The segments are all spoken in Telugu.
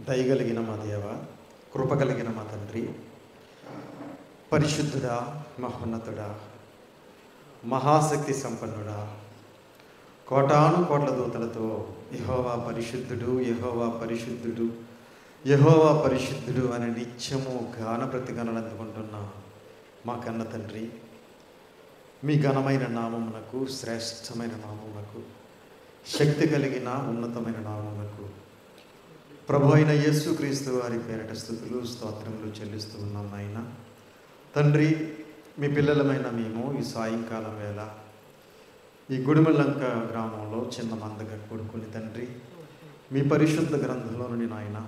దయగలిగిన మా దేవ, కృప కలిగిన మా తండ్రి, పరిశుద్ధుడా, మహోన్నతుడా, మహాశక్తి సంపన్నుడా, కోటాను కోట్ల దూతలతో యెహోవా పరిశుద్ధుడు, యెహోవా పరిశుద్ధుడు, యెహోవా పరిశుద్ధుడు అని నిత్యము గాన ప్రతిగణలు అందుకుంటున్న మా కన్న తండ్రి, మీ ఘనమైన నామమునకు, శ్రేష్టమైన నామమునకు, శక్తి కలిగిన ఉన్నతమైన నామమునకు ప్రభు అయిన యేసుక్రీస్తు వారి పేరిట స్తుతులు స్తోత్రములు చెల్లిస్తూ ఉన్నాం నాయన. తండ్రి, మీ పిల్లలమైన మేము ఈ సాయంకాలం వేళ ఈ గుడిమల్లంక గ్రామంలో చిన్న మందగా కూడుకుని తండ్రి, మీ పరిశుద్ధ గ్రంథంలో నుండి నాయన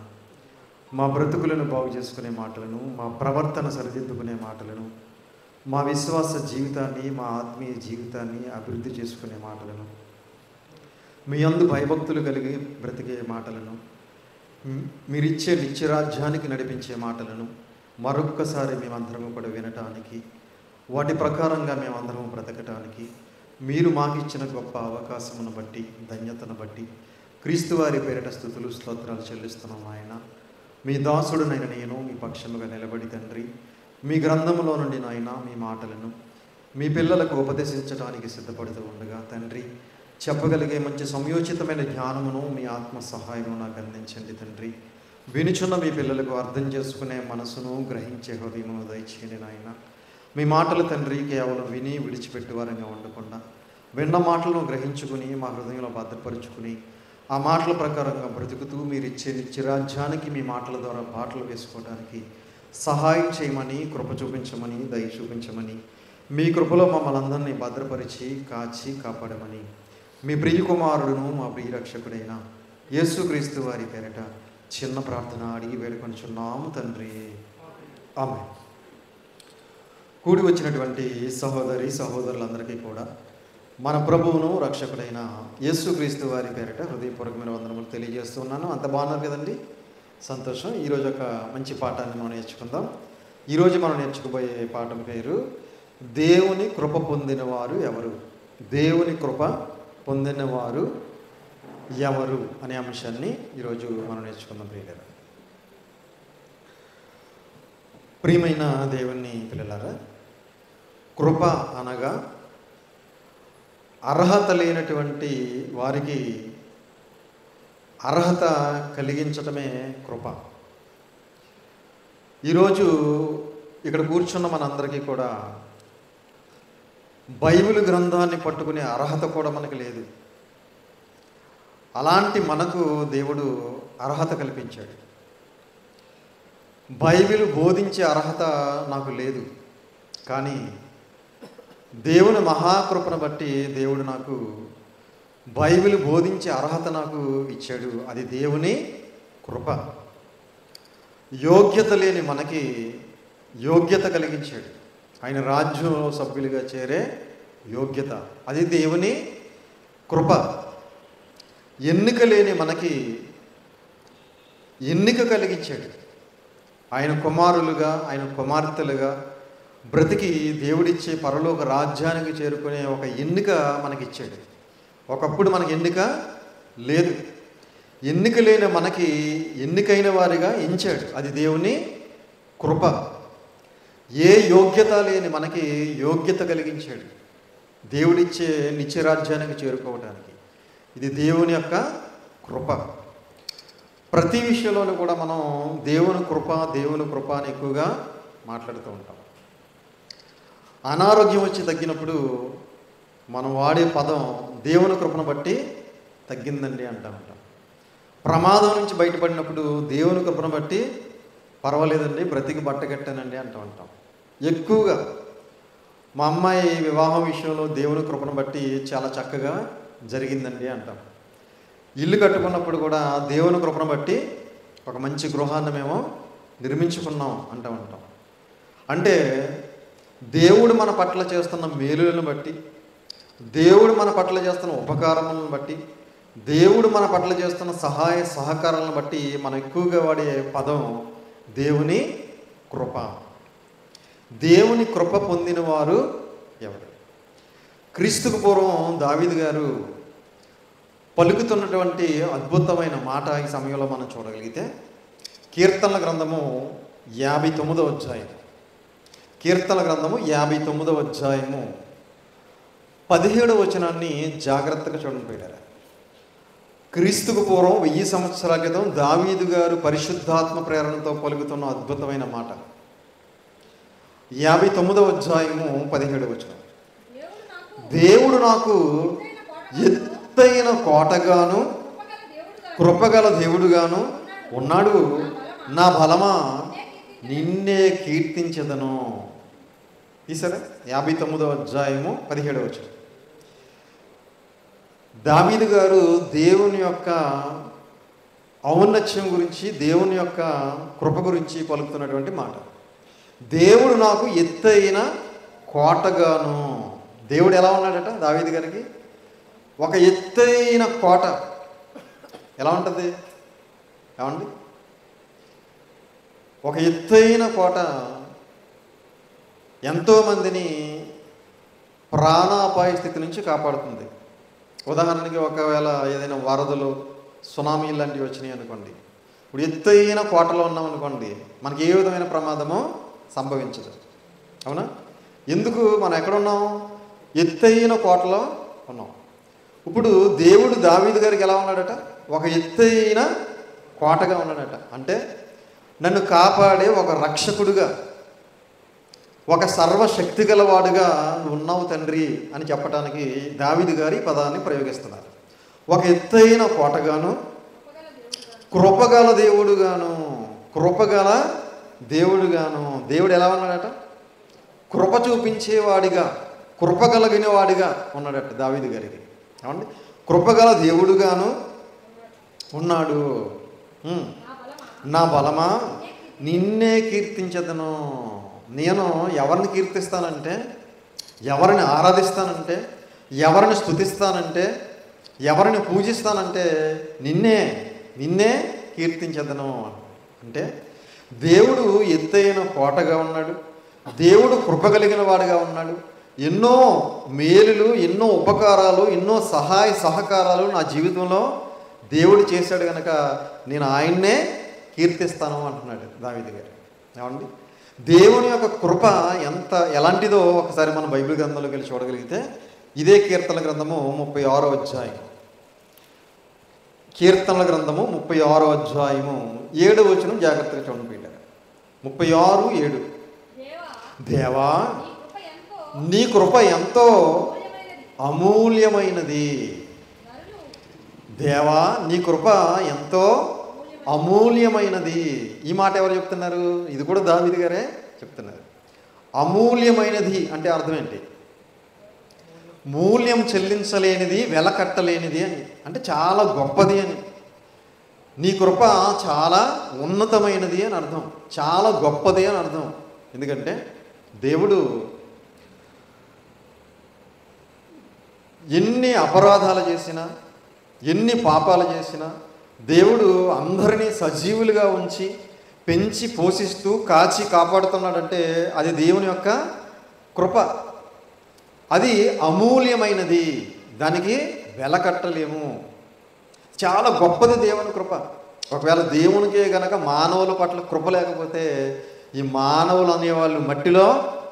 మా బ్రతుకులను బాగు చేసుకునే మాటలను, మా ప్రవర్తన సరిదిద్దుకునే మాటలను, మా విశ్వాస జీవితాన్ని, మా ఆత్మీయ జీవితాన్ని అభివృద్ధి చేసుకునే మాటలను, మీ యందు భయభక్తులు కలిగి బ్రతికే మాటలను, మీరిచ్చే నిత్యరాజ్యానికి నడిపించే మాటలను మరొక్కసారి మేమందరము కూడా వినటానికి, వాటి ప్రకారంగా మేమందరము బ్రతకటానికి మీరు మాకిచ్చిన గొప్ప అవకాశమును బట్టి, ధన్యతను బట్టి క్రీస్తు వారి పేరిట స్తుతులు స్తోత్రాలు చెల్లిస్తున్నాం ఆయన. మీ దాసుడునైన నేను మీ పక్షముగా నిలబడి తండ్రి, మీ గ్రంథములో నుండి నాయన మీ మాటలను మీ పిల్లలకు ఉపదేశించడానికి సిద్ధపడుతూ ఉండగా తండ్రి, చెప్పగలిగే మంచి సంయోచితమైన జ్ఞానమును మీ ఆత్మ సహాయము నాకు అందించండి తండ్రి. వినుచున్న మీ పిల్లలకు అర్థం చేసుకునే మనసును, గ్రహించే హృదయమును దయచేయండి నాయన. మీ మాటలు తండ్రి కేవలం విని విడిచిపెట్టే వారంగా ఉండకుండా విన్న మాటలను గ్రహించుకుని మా హృదయంలో భద్రపరుచుకుని ఆ మాటల ప్రకారంగా బ్రతుకుతూ మీరు ఇచ్చే నిత్యరాజ్యానికి మీ మాటల ద్వారా బాటలు వేసుకోవడానికి సహాయం చేయమని, కృప చూపించమని, దయ చూపించమని, మీ కృపలో మమ్మల్ని అందరినీ భద్రపరిచి కాచి కాపాడమని మీ ప్రియ కుమారుడును మా ప్రియ రక్షకుడైన యేసుక్రీస్తు వారి పేరిట చిన్న ప్రార్థన అడిగి వేడుకొనుచున్నాము తండ్రి, ఆమేన్. కూడి వచ్చినటువంటి సహోదరి సహోదరులందరికీ కూడా మన ప్రభువును రక్షకుడైన యేసుక్రీస్తు వారి పేరిట హృదయపూర్వకమైన వందనములు తెలియజేస్తున్నాను. అంత బాగున్నారు కదండి, సంతోషం. ఈరోజు ఒక మంచి పాఠాన్ని మనం నేర్చుకుందాం. ఈరోజు మనం నేర్చుకోబోయే పాఠం పేరు దేవుని కృప పొందినవారు ఎవరు, దేవుని కృప పొందినవారు ఎవరు అనే అంశాన్ని ఈరోజు మనం నేర్చుకుందాం. ప్రియమైన దేవుని పిల్లలారా, కృప అనగా అర్హత లేనటువంటి వారికి అర్హత కలిగించటమే కృప. ఈరోజు ఇక్కడ కూర్చున్న మనందరికీ కూడా బైబిల్ గ్రంథాన్ని పట్టుకునే అర్హత కూడా మనకు లేదు. అలాంటి మనకు దేవుడు అర్హత కల్పించాడు. బైబిల్ బోధించే అర్హత నాకు లేదు, కానీ దేవుని మహాకృపను బట్టి దేవుడు నాకు బైబిల్ బోధించే అర్హత నాకు ఇచ్చాడు. అది దేవుని కృప. యోగ్యత లేని మనకి యోగ్యత కలిగించాడు. ఆయన రాజ్యంలో సభ్యులుగా చేరే యోగ్యత, అది దేవుని కృప. ఎన్నిక లేని మనకి ఎన్నిక కలిగించాడు. ఆయన కుమారులుగా, ఆయన కుమార్తెలుగా బ్రతికి దేవుడిచ్చే పరలోక రాజ్యానికి చేరుకునే ఒక ఎన్నిక మనకిచ్చాడు. ఒకప్పుడు మనకి ఎన్నిక లేదు. ఎన్నిక లేని మనకి ఎన్నికైన వారిగా ఎంచాడు. అది దేవుని కృప. ఏ యోగ్యత లేని మనకి యోగ్యత కలిగించాడు దేవుడిచ్చే నిత్యరాజ్యానికి చేరుకోవడానికి. ఇది దేవుని యొక్క కృప. ప్రతి విషయంలోనూ కూడా మనం దేవుని కృప, దేవుని కృప అని ఎక్కువగా మాట్లాడుతూ ఉంటాం. అనారోగ్యం వచ్చి తగ్గినప్పుడు మనం వాడే పదం దేవుని కృపను బట్టి తగ్గిందండి అంటూ ఉంటాం. ప్రమాదం నుంచి బయటపడినప్పుడు దేవుని కృపను బట్టి పర్వాలేదండి, బ్రతికి బట్టగట్టానండి అంటూ ఉంటాం. ఎక్కువగా మా అమ్మాయి వివాహం విషయంలో దేవుని కృపను బట్టి చాలా చక్కగా జరిగిందండి అంటాం. ఇల్లు కట్టుకున్నప్పుడు కూడా దేవుని కృపను బట్టి ఒక మంచి గృహాన్ని మేము నిర్మించుకున్నాం అంటూ ఉంటాం. అంటే దేవుడు మన పట్ల చేస్తున్న మేలులను బట్టి, దేవుడు మన పట్ల చేస్తున్న ఉపకారములను బట్టి, దేవుడు మన పట్ల చేస్తున్న సహాయ సహకారాలను బట్టి మనం ఎక్కువగా వాడే పదం దేవుని కృప. దేవుని కృప పొందిన వారు ఎవరు? క్రీస్తుకు పూర్వం దావీదు గారు పలుకుతున్నటువంటి అద్భుతమైన మాట ఈ సమయంలో మనం చూడగలిగితే, కీర్తనల గ్రంథము 59వ అధ్యాయం. కీర్తనల గ్రంథము 59వ అధ్యాయము 17వ వచనాన్ని జాగ్రత్తగా చూడండి పెట్టారు. క్రీస్తుకు పూర్వం 1000 సంవత్సరాల క్రితం దావీదు గారు పరిశుద్ధాత్మ ప్రేరణతో పలుకుతున్న అద్భుతమైన మాట. 59వ అధ్యాయము 17వ వచనం. దేవుడు నాకు ఎత్తైన కోటగాను కృపగల దేవుడుగాను ఉన్నాడు. నా బలమా నిన్నే కీర్తించెదను. ఈసరే 59వ అధ్యాయము 17వ వచనం. దావీదు గారు దేవుని యొక్క ఔన్నత్యం గురించి, దేవుని యొక్క కృప గురించి పలుకుతున్నటువంటి మాట. దేవుడు నాకు ఎత్తైన కోటగాను. దేవుడు ఎలా ఉన్నాడట దావీదు గారికి? ఒక ఎత్తైన కోట. ఎలా ఉంటుంది ఏమండి? ఒక ఎత్తైన కోట ఎంతోమందిని ప్రాణాపాయ స్థితి నుంచి కాపాడుతుంది. ఉదాహరణకి ఒకవేళ ఏదైనా వరదలు, సునామీ లాంటివి వచ్చినాయి అనుకోండి, ఇప్పుడు ఎత్తైన కోటలో ఉన్నాం అనుకోండి, మనకి ఏ విధమైన ప్రమాదమో సంభవించదు. అవునా? ఎందుకు మనం ఎక్కడున్నాం? ఎత్తైన కోటలో ఉన్నాం. ఇప్పుడు దేవుడు దావీదు గారికి ఎలా ఉన్నాడట? ఒక ఎత్తైన కోటగా ఉన్నాడట. అంటే నన్ను కాపాడే ఒక రక్షకుడుగా, ఒక సర్వశక్తి గలవాడుగా ఉన్నావు తండ్రి అని చెప్పడానికి దావీదు గారి పదాన్ని ప్రయోగిస్తున్నారు. ఒక ఎత్తైన కోటగాను, కృపగల దేవుడుగాను. కృపగల దేవుడుగాను. దేవుడు ఎలా ఉన్నాడట? కృప చూపించేవాడిగా, కృప కలిగిన వాడిగా ఉన్నాడట దావీదు గారికి. ఏమండి? కృపగల దేవుడుగాను ఉన్నాడు. నా బలమా నిన్నే కీర్తించదను. నేను ఎవరిని కీర్తిస్తానంటే, ఎవరిని ఆరాధిస్తానంటే, ఎవరిని స్తుతిస్తానంటే, ఎవరిని పూజిస్తానంటే నిన్నే కీర్తించదను. అంటే దేవుడు ఎత్తైన కోటగా ఉన్నాడు. దేవుడు కృప కలిగిన వాడిగా ఉన్నాడు. ఎన్నో మేలులు, ఎన్నో ఉపకారాలు, ఎన్నో సహాయ సహకారాలు నా జీవితంలో దేవుడు చేశాడు కనుక నేను ఆయన్నే కీర్తిస్తాను అంటున్నాడు దావీదు గారు. ఏమండి? దేవుని యొక్క కృప ఎలాంటిదో ఒకసారి మనం బైబిల్ గ్రంథంలోకి వెళ్ళి చూడగలిగితే, ఇదే కీర్తనల గ్రంథము 36వ అధ్యాయం. కీర్తనల గ్రంథము 36వ అధ్యాయము 7వ వచనం జాగ్రత్తగా చూడండి పెట్టారు. 36:7. దేవా నీ కృప ఎంతో అమూల్యమైనది. దేవా నీ కృప ఎంతో అమూల్యమైనది. ఈ మాట ఎవరు చెప్తున్నారు? ఇది కూడా దావీదు గారే చెప్తున్నారు. అమూల్యమైనది అంటే అర్థం ఏంటి? మూల్యం చెల్లించలేనిది, వెల కట్టలేనిది అని, అంటే చాలా గొప్పది అని. నీ కృప చాలా ఉన్నతమైనది అని అర్థం, చాలా గొప్పది అని అర్థం. ఎందుకంటే దేవుడు ఎన్ని అపరాధాలు చేసినా, ఎన్ని పాపాలు చేసినా, దేవుడు అందరినీ సజీవులుగా ఉంచి పెంచి పోషిస్తూ కాచి కాపాడుతున్నాడంటే అది దేవుని యొక్క కృప. అది అమూల్యమైనది, దానికి వెల కట్టలేము. చాలా గొప్పది దేవుని కృప. ఒకవేళ దేవునికే గనక మానవుల పట్ల కృప లేకపోతే ఈ మానవులు అనేవాళ్ళు మట్టిలో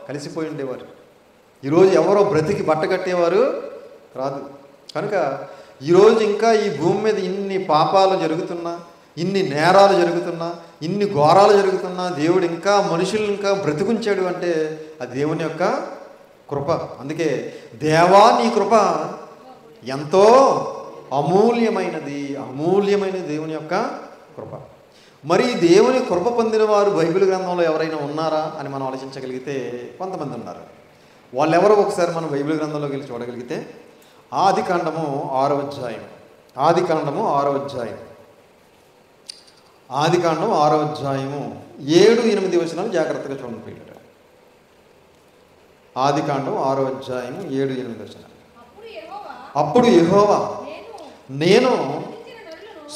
కలిసిపోయి ఉండేవారు. ఈరోజు ఎవరో బ్రతికి బట్ట కట్టేవారు రాదు. కనుక ఈరోజు ఇంకా ఈ భూమి మీద ఇన్ని పాపాలు జరుగుతున్నా, ఇన్ని నేరాలు జరుగుతున్నా, ఇన్ని ఘోరాలు జరుగుతున్నా దేవుడు ఇంకా మనుషులు ఇంకా బ్రతికుంచాడు అంటే అది దేవుని యొక్క కృప. అందుకే దేవా నీ కృప ఎంతో అమూల్యమైనది. అమూల్యమైన దేవుని యొక్క కృప. మరి దేవుని కృప పొందిన వారు బైబిల్ గ్రంథంలో ఎవరైనా ఉన్నారా అని మనం ఆలోచించగలిగితే కొంతమంది ఉన్నారు. వాళ్ళెవరో ఒకసారి మనం బైబిల్ గ్రంథంలోకి వెళ్ళి చూడగలిగితే ఆదికాండము 6వ అధ్యాయం. ఆదికాండము 6వ అధ్యాయం. ఆదికాండం 6వ అధ్యాయము 7-8 వచనాలు జాగ్రత్తగా చూడండి. ఆదికాండం 6వ అధ్యాయము 7-8 వచనాలు. అప్పుడు యెహోవా నేను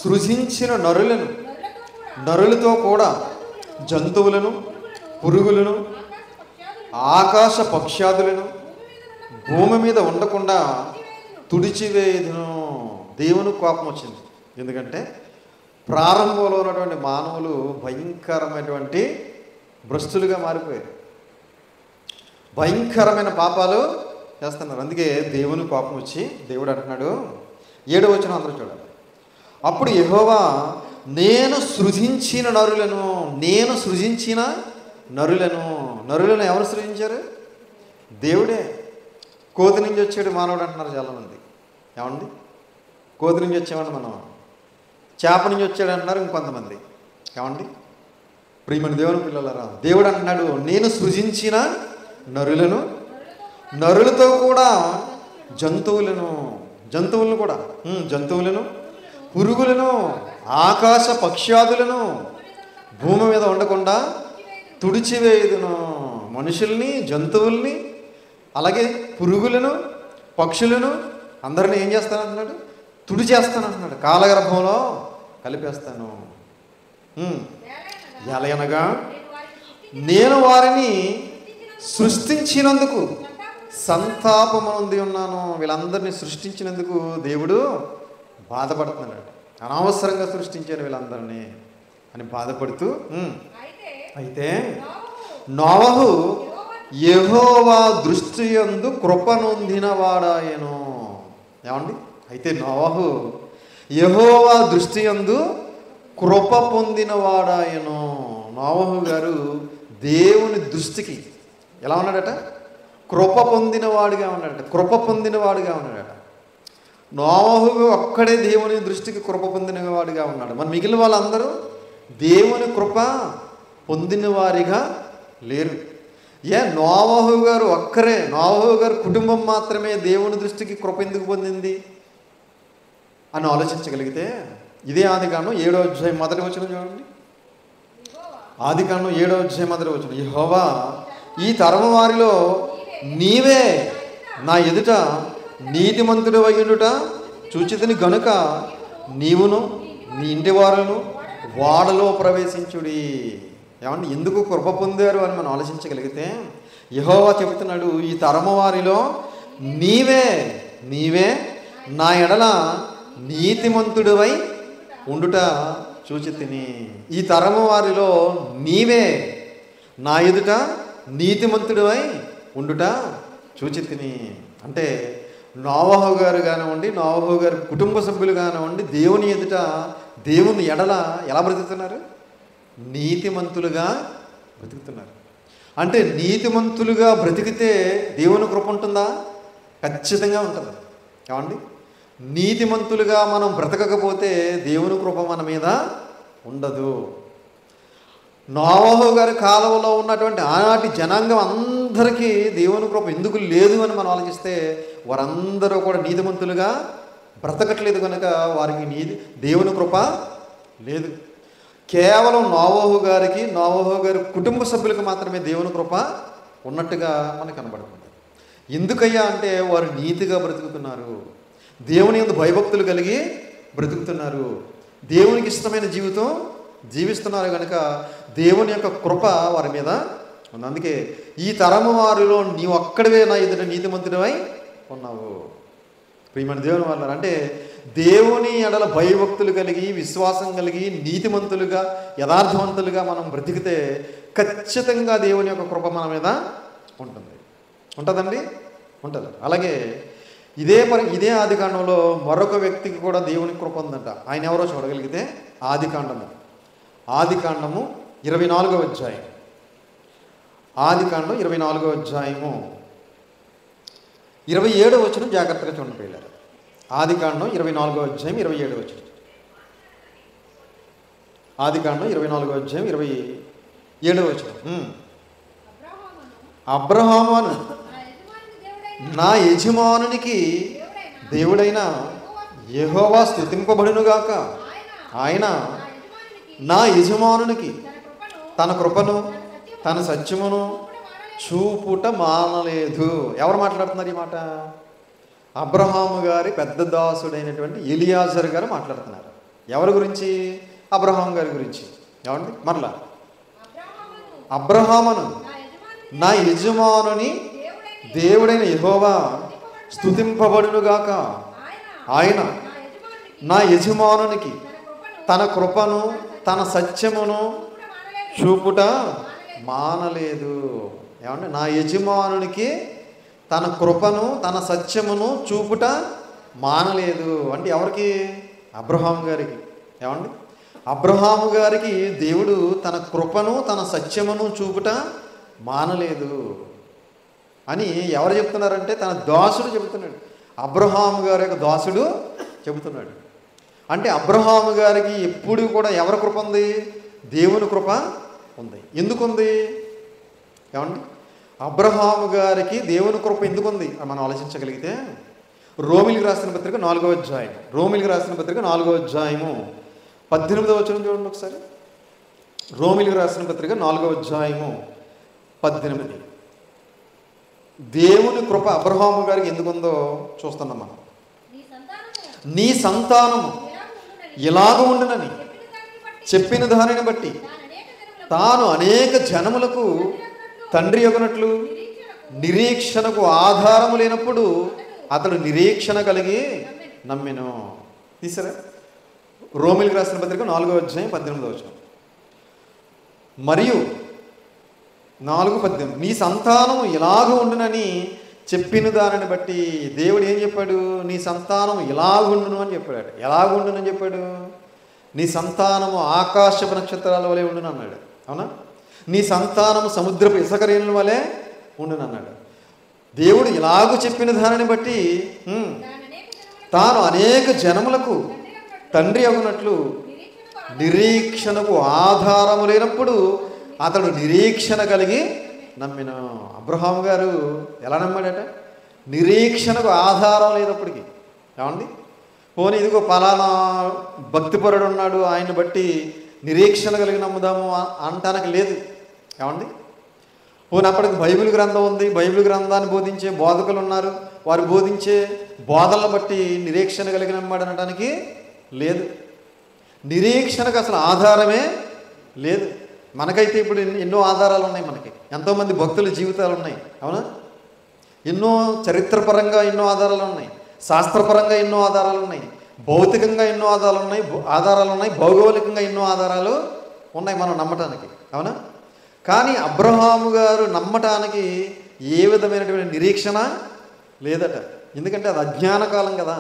సృజించిన నరులతో కూడా జంతువులను, పురుగులను, ఆకాశ పక్షాదులను భూమి మీద ఉండకుండా తుడిచివేయుదును. దేవుని కోపం వచ్చింది. ఎందుకంటే ప్రారంభంలో ఉన్నటువంటి మానవులు భయంకరమైనటువంటి భ్రష్టులుగా మారిపోయారు, భయంకరమైన పాపాలు చేస్తున్నారు. అందుకే దేవుని కోపం వచ్చి దేవుడు అంటున్నాడు, 7వ వచనం అందరూ చూడాలి. అప్పుడు యెహోవా నేను సృజించిన నరులను ఎవరు సృజించారు? దేవుడే. కోతి నుంచి వచ్చాడు మానవుడు అంటున్నారు చాలామంది. ఏమండి, కోతి నుంచి వచ్చామండి మనం, చేప నుంచి వచ్చాడు అంటున్నారు ఇంకొంతమంది. ఏమండి, ప్రియమైన దేవుని పిల్లలారా, దేవుడు అంటున్నాడు నేను సృజించిన నరులతో కూడా జంతువులను కూడా పురుగులను ఆకాశ పక్ష్యాదులను భూమి మీద ఉండకుండా తుడిచివేయుదును. మనుషుల్ని, జంతువుల్ని, అలాగే పురుగులను, పక్షులను అందరినీ ఏం చేస్తానంటున్నాడు? తుడిచేస్తానంటున్నాడు, కాలగర్భంలో కలిపేస్తాను. ఎలయనగా నేను వారిని సృష్టించినందుకు సంతాపమునంది ఉన్నాను. వీళ్ళందరినీ సృష్టించినందుకు దేవుడు బాధపడుతున్నాడు. అనవసరంగా సృష్టించాను వీళ్ళందరినీ అని బాధపడుతూ, అయితే నోవహు యెహోవా దృష్టి యందు కృప నొందినవాడాయను. ఏమండి, అయితే నోవహు యెహోవా దృష్టి యందు కృప పొందినవాడాయను. నోవహు గారు దేవుని దృష్టికి ఎలా ఉన్నాడట? కృప పొందినవాడుగా ఉన్నాడట. నోవహు ఒక్కడే దేవుని దృష్టికి కృప పొందినవాడుగా ఉన్నాడు. మన మిగిలిన వాళ్ళందరూ దేవుని కృప పొందిన వారిగా లేరు. నోవహు గారు ఒక్కరే, నోవహు గారు కుటుంబం మాత్రమే దేవుని దృష్టికి కృప ఎందుకు పొందింది అని ఆలోచించగలిగితే, ఇదే ఆదికాండం 7వ అధ్యాయం మొదటి వచనం చూడండి. ఆదికాండం 7వ అధ్యాయం మొదటి వచనం, యెహోవా ఈ తరము వారిలో నీవే నా ఎదుట నీతిమంతుడు అయ్యుండుట చూచితిని గనుక నీవును నీ ఇంటి వారును వాడలో ప్రవేశించుడి. ఏమంటే ఎందుకు కృప పొందారు అని మనం ఆలోచించగలిగితే, యెహోవా చెబుతున్నాడు ఈ తరము వారిలో నీవే నా ఎడల నీతిమంతుడివై ఉండుట చూచితిని. ఈ తరము వారిలో నీవే నా ఎదుట నీతిమంతుడివై ఉండుట చూచితిని. అంటే నోవహు గారు కానివ్వండి, నోవహు గారి కుటుంబ సభ్యులు కానివ్వండి, దేవుని ఎదుట దేవుని ఎడల ఎలా బ్రతుకుతున్నారు? నీతిమంతులుగా బ్రతుకుతున్నారు. అంటే నీతిమంతులుగా బ్రతికితే దేవుని కృప ఉంటుందా? ఖచ్చితంగా ఉంటుంది. ఏమండి, నీతిమంతులుగా మనం బ్రతకకపోతే దేవుని కృప మన మీద ఉండదు. నోవహు గారి కాలంలో ఉన్నటువంటి ఆనాటి జనాంగం అందరికీ దేవుని కృప ఎందుకు లేదు అని మనం ఆలోచిస్తే, వారందరూ కూడా నీతిమంతులుగా బ్రతకట్లేదు కనుక వారికి దేవుని కృప లేదు. కేవలం నోవహు గారికి, నోవహు గారి కుటుంబ సభ్యులకు మాత్రమే దేవుని కృప ఉన్నట్టుగా మనకు కనబడుతుంది. ఎందుకయ్యా అంటే వారు నీతిగా బ్రతుకుతున్నారు, దేవుని యందు భయభక్తులు కలిగి బ్రతుకుతున్నారు, దేవునికి ఇష్టమైన జీవితం జీవిస్తున్నారు కనుక దేవుని యొక్క కృప వారి మీద ఉంది. అందుకే ఈ తరము వారిలో నీవు ఒక్కడివే నా ఎదుట నీతిమంతుడివై ఉన్నావు. ప్రియమైన దేవుని వాళ్ళ అంటే దేవుని ఎడల భయభక్తులు కలిగి, విశ్వాసం కలిగి, నీతిమంతులుగా, యథార్థవంతులుగా మనం బ్రతికితే ఖచ్చితంగా దేవుని యొక్క కృప మన మీద ఉంటుందండి. అలాగే ఇదే ఆదికాండంలో మరొక వ్యక్తికి కూడా దేవుని కృప ఉందంట. ఆయన ఎవరో చూడగలిగితే ఆదికాండము 24వ అధ్యాయం, ఆదికాండం 24వ అధ్యాయము 27వ వచనం జాగ్రత్తగా చూడండి పిల్లలు. ఆదికాండం 24వ అధ్యాయం 27వ వచనం. ఆదికాండం 24వ అధ్యాయం 27వ వచనం. అబ్రహామును నా యజమానునికి దేవుడైన యెహోవా స్తుతింపబడునుగాక. ఆయన నా యజమానునికి తన కృపను, తన సత్యమును చూపుట మానలేదు. ఎవరు మాట్లాడుతున్నారు ఈ మాట? అబ్రహాము గారి పెద్ద దాసుడైనటువంటి ఎలియాజర్ గారు మాట్లాడుతున్నారు. ఎవరి గురించి? అబ్రహాం గారి గురించి. ఏమండి, మరలా అబ్రహామును నా యజమానుని దేవుడైన యెహోవా స్తుతింపబడునుగాక. ఆయన నా యజమానునికి తన కృపను తన సత్యమును చూపుట మానలేదు. ఏమంటే నా యజమానునికి తన కృపను తన సత్యమును చూపుట మానలేదు అంటే ఎవరికి? అబ్రహాము గారికి. ఏమండి? అబ్రహాము గారికి దేవుడు తన కృపను తన సత్యమును చూపుట మానలేదు అని ఎవరు చెప్తున్నారంటే తన దాసుడు చెబుతున్నాడు. అబ్రహాము గారి యొక్క దాసుడు చెబుతున్నాడు. అంటే అబ్రహాము గారికి ఎప్పుడు కూడా ఎవరి కృప ఉంది? దేవుని కృప ఉంది. ఎందుకుంది? ఏమండి? అబ్రహాము గారికి దేవుని కృప ఎందుకుంది మనం ఆలోచించగలిగితే రోమిలికి రాసిన పత్రిక 4వ అధ్యాయం, రోమిలికి రాసిన పత్రిక 4వ అధ్యాయము 18వ వచనం చూడండి ఒకసారి. రోమిలికి రాసిన పత్రిక 4వ అధ్యాయము 18. దేవుని కృప అబ్రహాము గారికి ఎందుకుందో చూస్తున్నాం మనం. నీ సంతానము ఇలాగ ఉండునని చెప్పిన దానిని బట్టి తాను అనేక జనములకు తండ్రి యొగనట్లు నిరీక్షణకు ఆధారము లేనప్పుడు అతడు నిరీక్షణ కలిగి నమ్మెను. తీసారా? రోమిలికి రాసిన పత్రిక 4వ అధ్యాయం 18వ వచనం. మరియు 4:18 నీ సంతానం ఇలాగ ఉండునని చెప్పిన దానిని బట్టి దేవుడు ఏం చెప్పాడు? నీ సంతానం ఇలాగుండును అని చెప్పాడు. ఎలాగుండునని చెప్పాడు? నీ సంతానము ఆకాశపు నక్షత్రాల వలె ఉండును అన్నాడు. అవునా? నీ సంతానము సముద్రపు ఇసుక రేణుల వలె ఉండును అన్నాడు. దేవుడు ఇలాగూ చెప్పిన దానిని బట్టి తాను అనేక జనములకు తండ్రి అగునట్లు నిరీక్షణకు ఆధారము లేనప్పుడు అతడు నిరీక్షణ కలిగి నమ్మిన. అబ్రహాము గారు ఎలా నమ్మాడట? నిరీక్షణకు ఆధారం లేనప్పటికీ. ఏమండి? పోనీ ఇదిగో పలానా భక్తిపరుడు ఉన్నాడు, ఆయన బట్టి నిరీక్షణ కలిగి నమ్ముదాము అనటానికి లేదు. ఏమండి? పోనీ అప్పటికి బైబిల్ గ్రంథం ఉంది, బైబిల్ గ్రంథాన్ని బోధించే బోధకులు ఉన్నారు, వారు బోధించే బోధనలు బట్టి నిరీక్షణ కలిగి నమ్మాడనడానికి లేదు. నిరీక్షణకు అసలు ఆధారమే లేదు. మనకైతే ఇప్పుడు ఎన్నో ఆధారాలు ఉన్నాయి. మనకి ఎంతోమంది భక్తుల జీవితాలు ఉన్నాయి. అవునా? ఎన్నో చరిత్రపరంగా ఎన్నో ఆధారాలు ఉన్నాయి, శాస్త్రపరంగా ఎన్నో ఆధారాలు ఉన్నాయి, భౌతికంగా ఎన్నో ఆధారాలు ఉన్నాయి, భౌగోళికంగా ఎన్నో ఆధారాలు ఉన్నాయి మనం నమ్మటానికి. అవునా? కానీ అబ్రహాము గారు నమ్మటానికి ఏ విధమైనటువంటి నిరీక్షణ లేదట. ఎందుకంటే అది అజ్ఞాన కాలం కదా.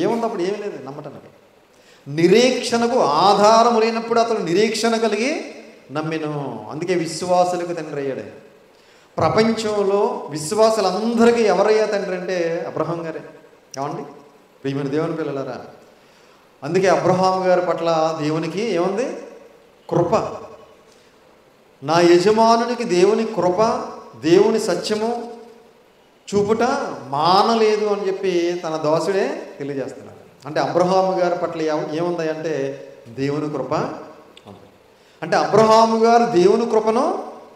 ఏముంది అప్పుడు? ఏమీ లేదు నమ్మటానికి. నిరీక్షణకు ఆధారం లేనప్పుడు అతను నిరీక్షణ కలిగి నమ్మిను. అందుకే విశ్వాసులకు తండ్రి అయ్యాడు. ప్రపంచంలో విశ్వాసులందరికీ ఎవరయ్యా తండ్రి అంటే అబ్రహాం గారే. ఏమండి? ప్రియమైన దేవుని పిల్లలారా, అందుకే అబ్రహాము గారి పట్ల దేవునికి ఏముంది? కృప. నా యజమానునికి దేవుని కృప, దేవుని సత్యము చూపుట మానలేదు అని చెప్పి తన దాసుడే తెలియజేస్తున్నాడు. అంటే అబ్రహాము గారి పట్ల ఏముంది అంటే దేవుని కృప. అంటే అబ్రహాము గారు దేవుని కృపను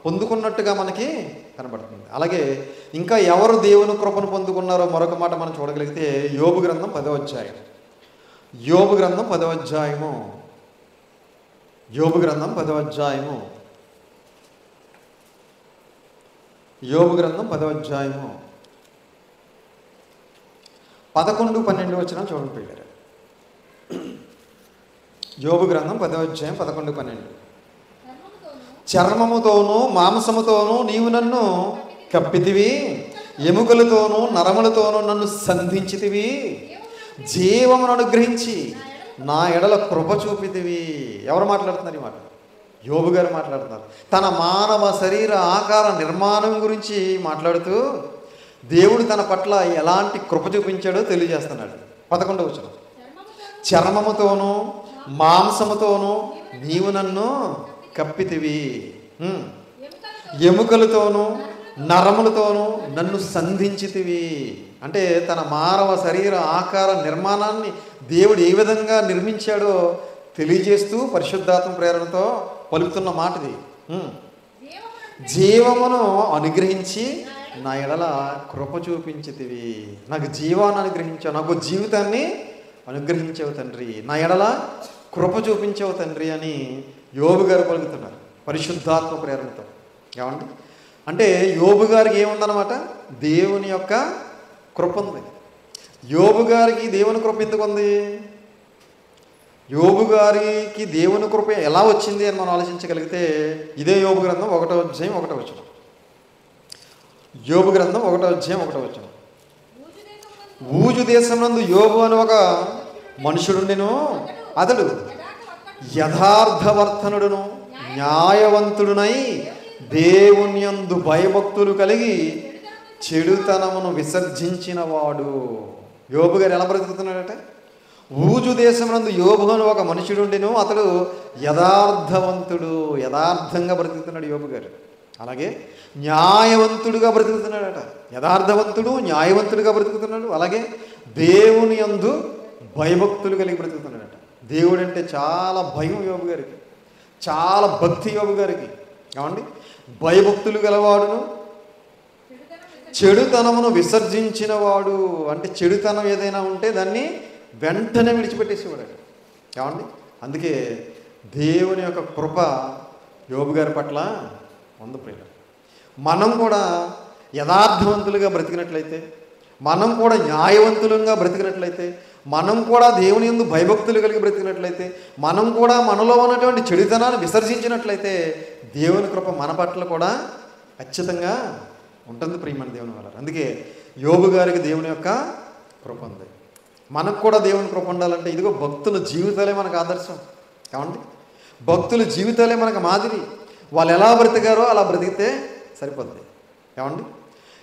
పొందుకున్నట్టుగా మనకి కనబడుతుంది. అలాగే ఇంకా ఎవరు దేవుని కృపను పొందుకున్నారో మరొక మాట మనం చూడగలిగితే యోబు గ్రంథం 10వ అధ్యాయం. యోబు గ్రంథం 10వ అధ్యాయము. యోబు గ్రంథం 10వ అధ్యాయము. యోబు గ్రంథం 10వ అధ్యాయము 11-12 వచనం చూడండి పిల్లలు. యోబు గ్రంథం 10వ అధ్యాయం 11-12. చర్మముతోనూ మాంసముతోనూ నీవు నన్ను కప్పితివి, ఎముకలతోనూ నరములతోనూ నన్ను సంధించితివి, జీవమును అనుగ్రహించి నా ఎడల కృప చూపితివి. ఎవరు మాట్లాడుతున్నారు ఈ మాట? యోబు గారు మాట్లాడుతున్నారు. తన మానవ శరీర ఆకార నిర్మాణం గురించి మాట్లాడుతూ దేవుడు తన పట్ల ఎలాంటి కృప చూపించాడో తెలియజేస్తున్నాడు. 11వ వచనం. చర్మముతోనూ మాంసముతోనూ నీవు నన్ను కప్పితివి, ఎముకలతోనూ నరములతోనూ నన్ను సంధించితివి. అంటే తన మానవ శరీర ఆకార నిర్మాణాన్ని దేవుడు ఏ విధంగా నిర్మించాడో తెలియజేస్తూ పరిశుద్ధాత్మ ప్రేరణతో పలుకుతున్న మాటది. జీవమును అనుగ్రహించి నా ఎడల కృప చూపించితివి. నాకు జీవాన్ని అనుగ్రహించావు, నాకు జీవితాన్ని అనుగ్రహించావు తండ్రి, నా ఎడల కృప చూపించావు తండ్రి అని యోబు గారు పలుకుతున్నారు పరిశుద్ధాత్మ ప్రేరణతో. ఏమండి? అంటే యోబు గారికి ఏముందన్నమాట? దేవుని యొక్క కృప ఉంది. యోబు గారికి దేవుని కృప ఎందుకు ఉంది? యోబు గారికి దేవుని కృప ఎలా వచ్చింది అని మనం ఆలోచించగలిగితే ఇదే యోబు గ్రంథం 1వ అధ్యాయం 1వ వచనం. యోబు గ్రంథం 1వ అధ్యాయం 1వ వచనం. ఊజు దేశమునందు యోబు అని ఒక మనుషుడుండెను. అతడు యథార్థవర్తనుడును న్యాయవంతుడునై దేవుని యందు భయభక్తులు కలిగి చెడుతనమును విసర్జించినవాడు. యోబు గారు ఎలా బ్రతుకుతున్నాడట? ఊజు దేశమునందు యోబు అని ఒక మనుషుడుండెను. అతడు యథార్థవంతుడు, యథార్థంగా బ్రతుకుతున్నాడు యోబు గారు. అలాగే న్యాయవంతుడుగా బ్రతుకుతున్నాడట. యథార్థవంతుడు, న్యాయవంతుడిగా బ్రతుకుతున్నాడు. అలాగే దేవుని యందు భయభక్తులు కలిగి బ్రతుకుతున్నాడట. దేవుడు అంటే చాలా భయం యోబు గారికి, చాలా భక్తి యోబు గారికి. ఏమండి? భయభక్తులు గలవాడును, చెడుతనమును విసర్జించిన వాడు. అంటే చెడుతనం ఏదైనా ఉంటే దాన్ని వెంటనే విడిచిపెట్టేసేవాడు. ఏమండి? అందుకే దేవుని యొక్క కృప యోబు గారి పట్ల ఉంది ప్రియులు. మనం కూడా యథార్థవంతులుగా బ్రతికినట్లయితే, మనం కూడా న్యాయవంతులుగా బ్రతికినట్లయితే, మనం కూడా దేవుని యందు భయభక్తులు కలిగి బ్రతికినట్లయితే, మనం కూడా మనలో ఉన్నటువంటి చెడుతనాన్ని విసర్జించినట్లయితే దేవుని కృప మన పట్ల కూడా ఖచ్చితంగా ఉంటుంది ప్రియమైన దేవుని వల్ల. అందుకే యోబు గారికి దేవుని యొక్క కృప ఉంది. మనకు కూడా దేవుని కృప ఉండాలంటే ఇదిగో భక్తుల జీవితాలే మనకు ఆదర్శం. ఏమండి? భక్తుల జీవితాలే మనకు మాదిరి. వాళ్ళు ఎలా బ్రతికారో అలా బ్రతికితే సరిపోద్ది. ఏమండి?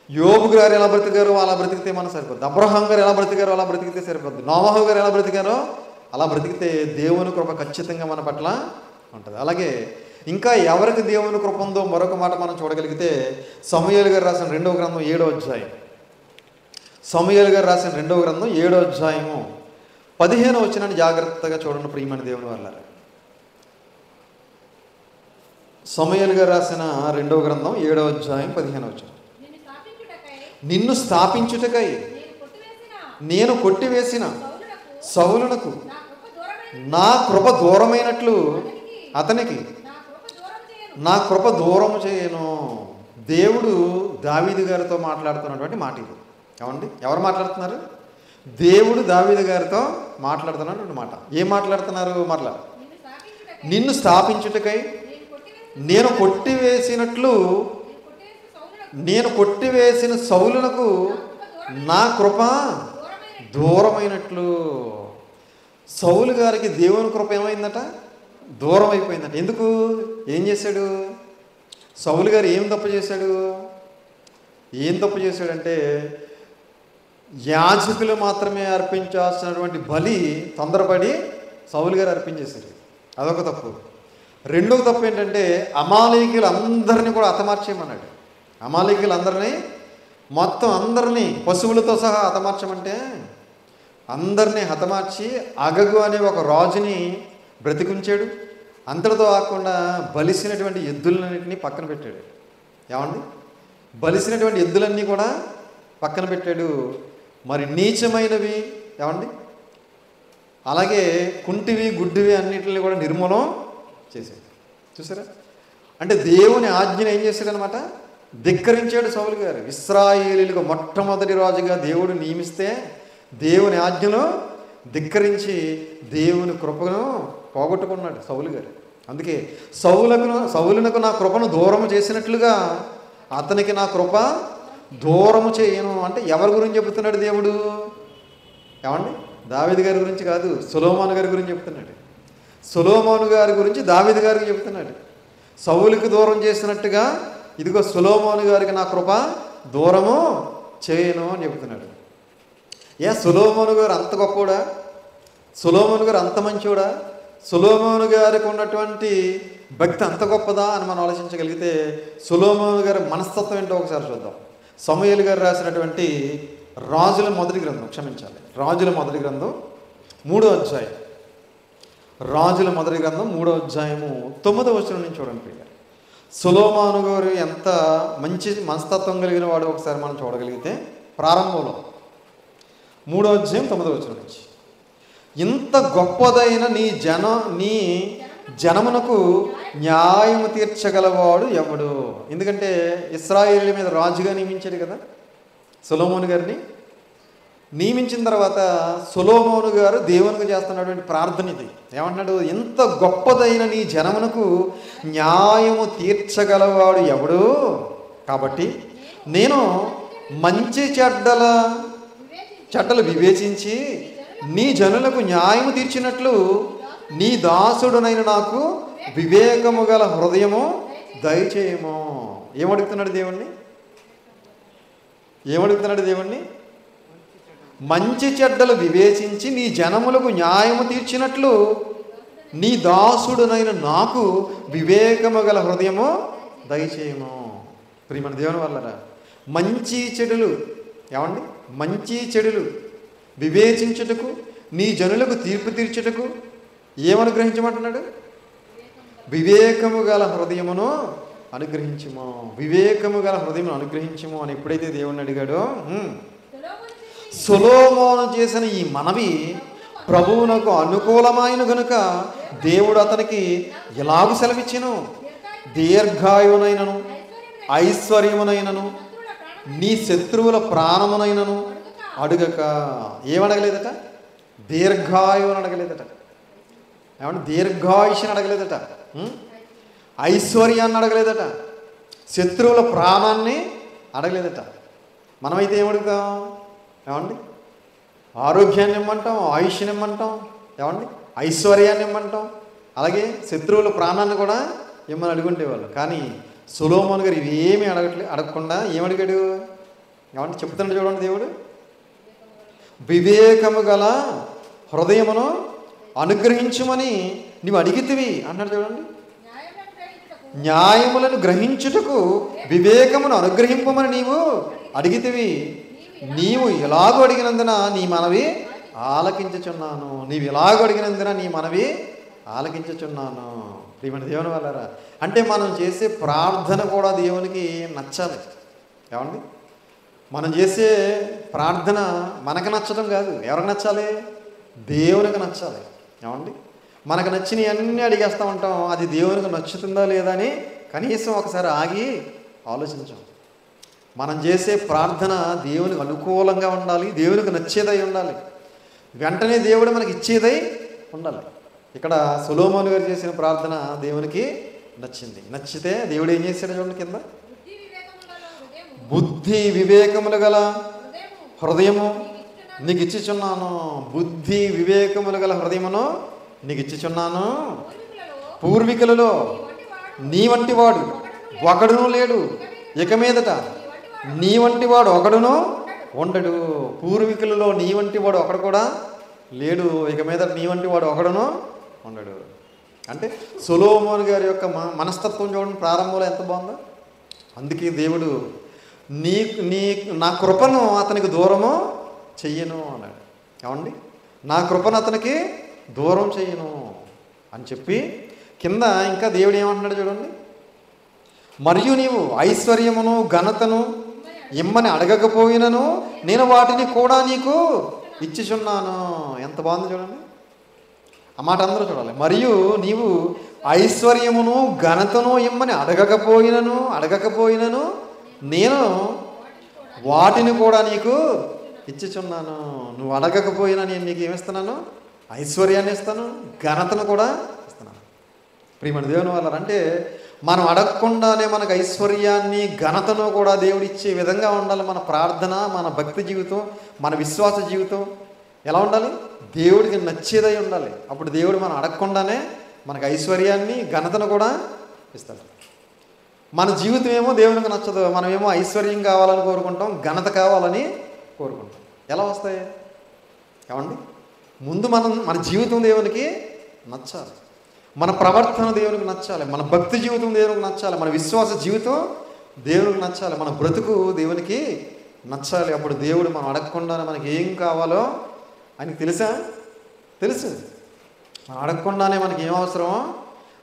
యోబు గారు ఎలా బ్రతికారో అలా బ్రతికితే మనం సరిపోద్ది. అబ్రహాం గారు ఎలా బ్రతికారో అలా బ్రతికితే సరిపోద్ది. నోవహు గారు ఎలా బ్రతికారో అలా బ్రతికితే దేవుని కృప ఖచ్చితంగా మన పట్ల ఉంటుంది. అలాగే ఇంకా ఎవరికి దేవుని కృప ఉందో మరొక మాట మనం చూడగలిగితే సమూయేలు గారు రాసిన 2వ గ్రంథం 7వ అధ్యాయం. సమూయేలు గారు రాసిన 2వ గ్రంథం 7వ అధ్యాయము 15వ వచనాన్ని జాగ్రత్తగా చూడండి ప్రియమైన దేవుని వాళ్ళారా. సమూయేలు గారు రాసిన 2వ గ్రంథం 7వ అధ్యాయం 15వ వచనం. నిన్ను స్థాపించుటకై నేను కొట్టివేసిన సౌలునకు నా కృప దూరమైనట్లు అతనికి నా కృప దూరము చేయను. దేవుడు దావీదు గారితో మాట్లాడుతున్నటువంటి మాట ఇది. ఏమండి? ఎవరు మాట్లాడుతున్నారు? దేవుడు దావీదు గారితో మాట్లాడుతున్నటువంటి మాట. ఏం మాట్లాడుతున్నారు? మరలా నిన్ను స్థాపించుటకై నేను కొట్టివేసినట్లు, నేను కొట్టివేసిన సౌలునకు నా కృప దూరమైనట్లు. సౌలు గారికి దేవుని కృప ఏమైందట? దూరం అయిపోయిందట. ఎందుకు? ఏం చేశాడు? సౌలు గారు ఏం తప్పు చేశాడు? ఏం తప్పు చేశాడంటే యాజకులు మాత్రమే అర్పించాల్సినటువంటి బలి తొందరపడి సౌలు గారు అర్పించేశారు. అదొక తప్పు. రెండవ తప్పు ఏంటంటే అమాలేకీయులు అందరినీ కూడా హతమార్చేయమన్నాడు. అమాలేకీయులందరినీ మొత్తం అందరినీ పశువులతో సహా హతమార్చమంటే అందరినీ హతమార్చి అగగు అనే ఒక రాజుని బ్రతికించాడు. అంతటితో కాకుండా బలిసినటువంటి ఎద్దులన్నింటినీ పక్కన పెట్టాడు. ఏమండి? బలిసినటువంటి ఎద్దులన్నీ కూడా పక్కన పెట్టాడు. మరి నీచమైనవి ఏమండి అలాగే కుంటివి గుడ్డివి అన్నిటిని కూడా నిర్మూలం చేశాడు. చూసారా? అంటే దేవుని ఆజ్ఞను ఏం చేశాడనమాట? ధిక్కరించాడు సౌలు గారు. ఇశ్రాయేలీయులకు మొట్టమొదటి రాజుగా దేవుడు నియమిస్తే దేవుని ఆజ్ఞను ధిక్కరించి దేవుని కృపను పోగొట్టుకున్నాడు సౌలు గారు. అందుకే సౌలునకు నా కృపను దూరము చేసినట్లుగా అతనికి నా కృప దూరము చేయను. అంటే ఎవరి గురించి చెబుతున్నాడు దేవుడు? ఏమండి? దావీదు గారి గురించి కాదు, సొలొమోను గారి గురించి చెప్తున్నాడు. సొలొమోను గారి గురించి దావీదు గారికి చెబుతున్నాడు. సౌలుకి దూరం చేసినట్టుగా ఇదిగో సొలొమోను గారికి నా కృప దూరము చేయను అని చెబుతున్నాడు. సొలొమోను గారు అంత గొప్పడా? సొలొమోను గారు అంత మంచోడా? సొలొమోను గారికి ఉన్నటువంటి భక్తి అంత గొప్పదా అని మనం ఆలోచించగలిగితే సొలొమోను గారి మనస్తత్వం ఏంటో ఒకసారి చూద్దాం. సమూయేలు గారు రాసినటువంటి రాజుల మొదటి గ్రంథం, క్షమించాలి, రాజుల మొదటి గ్రంథం 3వ అధ్యాయం. రాజుల మొదటి గ్రంథం 3వ అధ్యాయము 9వ వచనం నుంచి చూడండి. సొలొమోను గారు ఎంత మంచి మనస్తత్వం కలిగిన వాడు ఒకసారి మనం చూడగలిగితే ప్రారంభంలో 3వ అధ్యాయం 9వ వచనం నుంచి, ఇంత గొప్పదైన నీ జనమునకు న్యాయము తీర్చగలవాడు ఎవడు? ఎందుకంటే ఇశ్రాయేలు మీద రాజుగా నియమించాడు కదా సొలొమోను గారిని. నియమించిన తర్వాత సొలొమోను గారు దేవునికి చేస్తున్నటువంటి ప్రార్థన ఇది. ఏమంటున్నాడు? ఎంత గొప్పదైన నీ జనమునకు న్యాయము తీర్చగలవాడు ఎవడు? కాబట్టి నేను మంచి చెడ్డలు వివేచించి నీ జనులకు న్యాయము తీర్చినట్లు నీ దాసుడునైన నాకు వివేకము గల హృదయము దయచేయము. ఏమడుగుతున్నాడు దేవుణ్ణి? మంచి చెడ్డలు వివేచించి నీ జనములకు న్యాయము తీర్చినట్లు నీ దాసుడునైన నాకు వివేకము గల హృదయము దయచేయము. ప్రియమైన దేవుని వల్లరా, మంచి చెడులు వివేచించుటకు నీ జనులకు తీర్పు తీర్చుటకు ఏమనుగ్రహించమంటున్నాడు? వివేకము గల హృదయమును అనుగ్రహించుము. వివేకము గల హృదయమును అనుగ్రహించుము అని ఎప్పుడైతే దేవుణ్ణి అడిగాడో, సొలొమోను చేసిన ఈ మనవి ప్రభువునకు అనుకూలమైన గనుక దేవుడు అతనికి ఎలాగూ సెలవిచ్చెను? దీర్ఘాయువునైనను ఐశ్వర్యమునైనను నీ శత్రువుల ప్రాణమునైనను అడుగక. ఏమడగలేదట? దీర్ఘాయువుని అడగలేదట. ఏమంటే దీర్ఘాయుష్ని అడగలేదట. ఐశ్వర్యాన్ని అడగలేదట. శత్రువుల ప్రాణాన్ని అడగలేదట. మనమైతే ఏమడుగుతాం? ఏమండి? ఆరోగ్యాన్ని ఇమ్మంటాం, ఆయుష్ని ఇమ్మంటాం, ఏమండి ఐశ్వర్యాన్ని ఇమ్మంటాం, అలాగే శత్రువుల ప్రాణాన్ని కూడా ఇమ్మని అడుగుంటేవాళ్ళు. కానీ సొలొమోను గారు ఇవేమీ అడగకుండా ఏమడిగాడు? ఏమంటే చెప్తున్నాడు చూడండి, దేవుడు వివేకము గల హృదయమును అనుగ్రహించుమని నీవు అడిగితివి అన్నాడు చూడండి. న్యాయములను గ్రహించుటకు వివేకమును అనుగ్రహింపమని నీవు అడిగితివి. నీవు ఎలాగో అడిగినందున నీ మనవి ఆలకించుచున్నాను. నీవు ఎలాగో అడిగినందున నీ మనవి ఆలకించుచున్నాను. ప్రియమైన దేవుని వల్లరా, అంటే మనం చేసే ప్రార్థన కూడా దేవునికి నచ్చాలి. ఏమండి? మనం చేసే ప్రార్థన మనకు నచ్చడం కాదు, ఎవరికి నచ్చాలి? దేవునికి నచ్చాలి. ఏమండి? మనకు నచ్చినవి అన్నీ అడిగేస్తూ ఉంటాం. అది దేవునికి నచ్చుతుందా లేదా అని కనీసం ఒకసారి ఆగి ఆలోచించాం. మనం చేసే ప్రార్థన దేవునికి అనుకూలంగా ఉండాలి, దేవునికి నచ్చేదై ఉండాలి, వెంటనే దేవుడు మనకి ఇచ్చేదై ఉండాలి. ఇక్కడ సొలొమోను గారు చేసిన ప్రార్థన దేవునికి నచ్చింది. నచ్చితే దేవుడు ఏం చేశాడు చూడండి కింద, బుద్ధి వివేకములు గల హృదయము నీకు ఇచ్చిచున్నాను. బుద్ధి వివేకములు గల హృదయమును నీకు ఇచ్చిచున్నాను. పూర్వీకులలో నీ వంటి వాడు ఒకడును లేడు, ఇక మీదట నీ వంటి వాడు ఒకడును ఉండడు. పూర్వీకులలో నీ వంటి వాడు ఒకడు కూడా లేడు, ఇక మీద నీ వంటి వాడు ఒకడును ఉండడు. అంటే సొలొమోను గారి యొక్క మనస్తత్వం చూడండి ప్రారంభంలో ఎంత బాగుందో. అందుకే దేవుడు నా కృపను అతనికి దూరము చెయ్యను అన్నాడు. ఏమండి? నా కృపను అతనికి దూరం చెయ్యను అని చెప్పి కింద ఇంకా దేవుడు ఏమంటున్నాడు చూడండి, మరియు నీవు ఐశ్వర్యమును ఘనతను ఇమ్మని అడగకపోయినను నేను వాటిని కూడా నీకు ఇచ్చిచున్నాను. ఎంత బాగుంది చూడండి ఆ మాట, అందరూ చూడాలి. మరియు నీవు ఐశ్వర్యమును ఘనతను ఇమ్మని అడగకపోయినను నేను వాటిని కూడా నీకు ఇచ్చిచున్నాను. నువ్వు అడగకపోయినా నేను నీకు ఏమిస్తున్నాను? ఐశ్వర్యాన్ని ఇస్తాను, ఘనతను కూడా ఇస్తున్నాను. ప్రియమైన దేవుని వల్ల అంటే మనం అడగకుండానే మనకు ఐశ్వర్యాన్ని ఘనతను కూడా దేవుడు ఇచ్చే విధంగా ఉండాలి. మన ప్రార్థన, మన భక్తి జీవితం, మన విశ్వాస జీవితం ఎలా ఉండాలి? దేవుడికి నచ్చేదై ఉండాలి. అప్పుడు దేవుడు మనం అడగకుండానే మనకు ఐశ్వర్యాన్ని ఘనతను కూడా ఇస్తాడు. మన జీవితం ఏమో దేవునికి నచ్చదు, మనమేమో ఐశ్వర్యం కావాలని కోరుకుంటాం, ఘనత కావాలని కోరుకుంటాం. ఎలా వస్తాయి? ఏమండి? ముందు మన జీవితం దేవునికి నచ్చాలి, మన ప్రవర్తన దేవునికి నచ్చాలి, మన భక్తి జీవితం దేవునికి నచ్చాలి, మన విశ్వాస జీవితం దేవునికి నచ్చాలి, మన బ్రతుకు దేవునికి నచ్చాలి. అప్పుడు దేవుడు మనం అడగకుండానే మనకి ఏం కావాలో ఆయనకి తెలుసు. మనం అడగకుండానే మనకి ఏం అవసరమో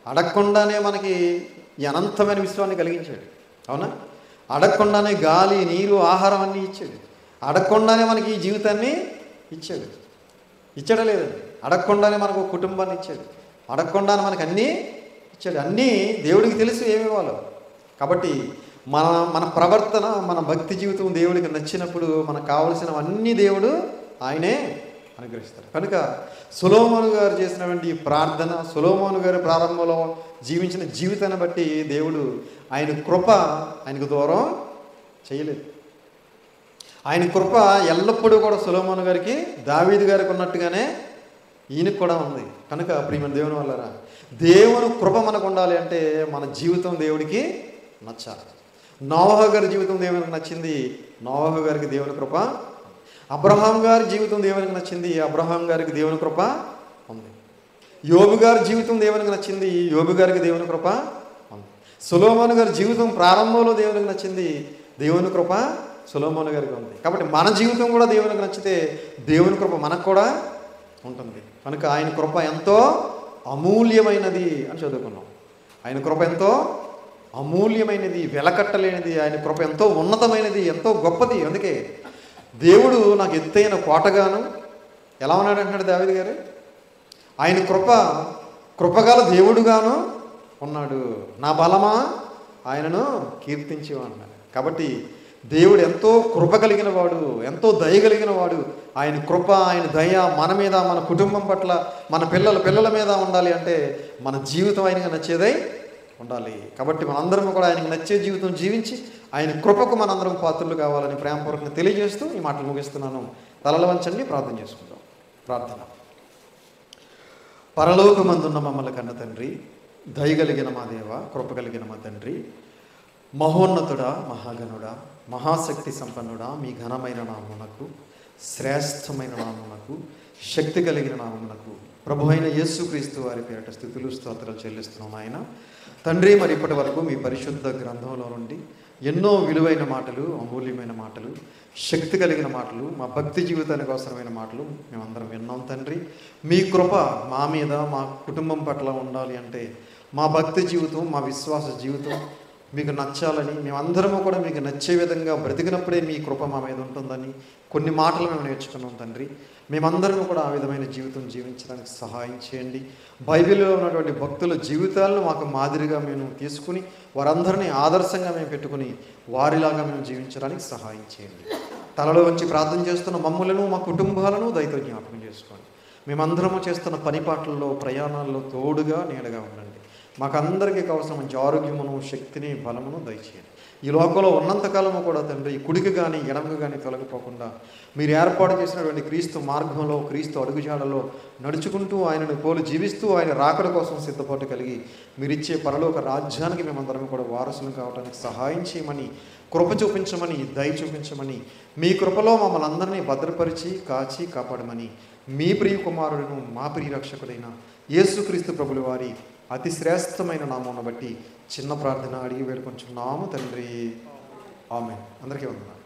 అడగకుండానే మనకి ఈ అనంతమైన విశ్వాన్ని కలిగించాడు. అవునా? అడగకుండానే గాలి, నీరు, ఆహారం అన్నీ ఇచ్చాడు. అడగకుండానే మనకి ఈ జీవితాన్ని ఇచ్చాడా లేదండి? అడగకుండానే మనకు కుటుంబాన్ని ఇచ్చాడు, అడగకుండానే మనకు అన్నీ ఇచ్చాడు. అన్నీ దేవుడికి తెలుసు ఏమి ఇవ్వాలో. కాబట్టి మన ప్రవర్తన, మన భక్తి జీవితం దేవుడికి నచ్చినప్పుడు మనకు కావలసినవన్నీ దేవుడు ఆయనే అనుగ్రహిస్తారు. కనుక సొలొమోను గారు చేసినటువంటి ప్రార్థన, సొలొమోను గారు ప్రారంభంలో జీవించిన జీవితాన్ని బట్టి దేవుడు ఆయన కృప ఆయనకు దూరం చేయలేదు. ఆయన కృప ఎల్లప్పుడూ కూడా సొలొమోను గారికి, దావీదు గారికి ఉన్నట్టుగానే ఈయనకు కూడా ఉంది. కనుక ప్రియమైన దేవుని వల్లరా, దేవుని కృప మనకు ఉండాలి అంటే మన జీవితం దేవుడికి నచ్చాలి. నోవహు గారి జీవితం దేవునికి నచ్చింది, నోవహు గారికి దేవుని కృప. అబ్రహాం గారి జీవితం దేవునికి నచ్చింది, అబ్రహాం గారికి దేవుని కృప ఉంది. యోబు గారి జీవితం దేవునికి నచ్చింది, యోబు గారికి దేవుని కృప ఉంది. సొలొమోను గారి జీవితం ప్రారంభంలో దేవునికి నచ్చింది, దేవుని కృప సొలొమోను గారికి ఉంది. కాబట్టి మన జీవితం కూడా దేవునికి నచ్చితే దేవుని కృప మనకు కూడా ఉంటుంది. కనుక ఆయన కృప ఎంతో అమూల్యమైనది అని చదువుకున్నాం. ఆయన కృప ఎంతో అమూల్యమైనది, వెలకట్టలేనిది. ఆయన కృప ఎంతో ఉన్నతమైనది, ఎంతో గొప్పది. అందుకే దేవుడు నాకు ఎత్తైన కోటగాను, ఎలా ఉన్నాడు అంటున్నాడు దావీదు గారు, ఆయన కృపగల దేవుడుగాను ఉన్నాడు. నా బలమా ఆయనను కీర్తించి అన్నాడు. కాబట్టి దేవుడు ఎంతో కృప కలిగిన వాడు, ఎంతో దయ కలిగిన వాడు. ఆయన కృప, ఆయన దయ మన మీద, మన కుటుంబం పట్ల, మన పిల్లల మీద ఉండాలి అంటే మన జీవితం ఆయనకు నచ్చేదై ఉండాలి. కాబట్టి మనందరం కూడా ఆయనకు నచ్చే జీవితం జీవించి ఆయన కృపకు మనందరం పాత్రలు కావాలని ప్రేమపూర్వకంగా తెలియజేస్తూ ఈ మాటలు ముగిస్తున్నాను. తలలు వంచండి, ప్రార్థన చేసుకుందాం. ప్రార్థన. పరలోకమందున్న మమ్మల్ని కన్న తండ్రి, దయగలిగిన మా దేవ, కృప కలిగిన మా తండ్రి, మహోన్నతుడా, మహాగణుడా, మహాశక్తి సంపన్నుడా, మీ ఘనమైన నామమునకు, శ్రేష్టమైన నామమునకు, శక్తి కలిగిన నామమునకు ప్రభు అయిన యేసుక్రీస్తు వారి పేరిట స్తుతులు స్తోత్రాలు చెల్లిస్తున్నాం ఆయన. తండ్రి, మరి ఇప్పటి వరకు మీ పరిశుద్ధ గ్రంథంలో నుండి ఎన్నో విలువైన మాటలు, అమూల్యమైన మాటలు, శక్తి కలిగిన మాటలు, మా భక్తి జీవితానికి అవసరమైన మాటలు మేమందరం విన్నాం తండ్రి. మీ కృప మా మీద, మా కుటుంబం పట్ల ఉండాలి అంటే మా భక్తి జీవితం, మా విశ్వాస జీవితం మీకు నచ్చాలని, మేమందరము కూడా మీకు నచ్చే విధంగా బ్రతికినప్పుడే మీ కృప మా మీద ఉంటుందని కొన్ని మాటలు మేము నేర్చుకున్నాం తండ్రి. మేమందరం కూడా ఆ విధమైన జీవితం జీవించడానికి సహాయం చేయండి. బైబిల్లో ఉన్నటువంటి భక్తుల జీవితాలను మాకు మాదిరిగా మేము తీసుకుని వారందరినీ ఆదర్శంగా మేము పెట్టుకుని వారిలాగా మేము జీవించడానికి సహాయం చేయండి. తలలో వంచి ప్రార్థన చేస్తున్న మమ్మలను, మా కుటుంబాలను దయతో జ్ఞాపకం చేసుకోండి. మేమందరము చేస్తున్న పనిపాట్లలో, ప్రయాణాల్లో తోడుగా, నీడగా ఉండండి. మాకందరికీ కావాల్సిన మంచి ఆరోగ్యమును, శక్తిని, బలమును దయచేయండి. ఈ లోకంలో ఉన్నంతకాలము కూడా తండ్రి కుడికి కానీ ఎడమకు కానీ తొలగిపోకుండా మీరు ఏర్పాటు చేసినటువంటి క్రీస్తు మార్గంలో, క్రీస్తు అడుగుజాడలో నడుచుకుంటూ ఆయనను పోలు జీవిస్తూ ఆయన రాకడ కోసం సిద్ధపాటు కలిగి మీరిచ్చే పరలోక రాజ్యానికి మేమందరం కూడా వారసులు కావడానికి సహాయం చేయమని, కృప చూపించమని, దయ చూపించమని, మీ కృపలో మమ్మల్ని అందరినీ భద్రపరిచి కాచి కాపాడమని మీ ప్రియ కుమారుడును మా ప్రియ రక్షకుడైన యేసుక్రీస్తు ప్రభుల వారి అతి శ్రేష్టమైన నామమును బట్టి చిన్న ప్రార్థన అడిగి వేడుకొంచున్నాము తండ్రి. ఆమేన్. అందరికీ వందనాలు.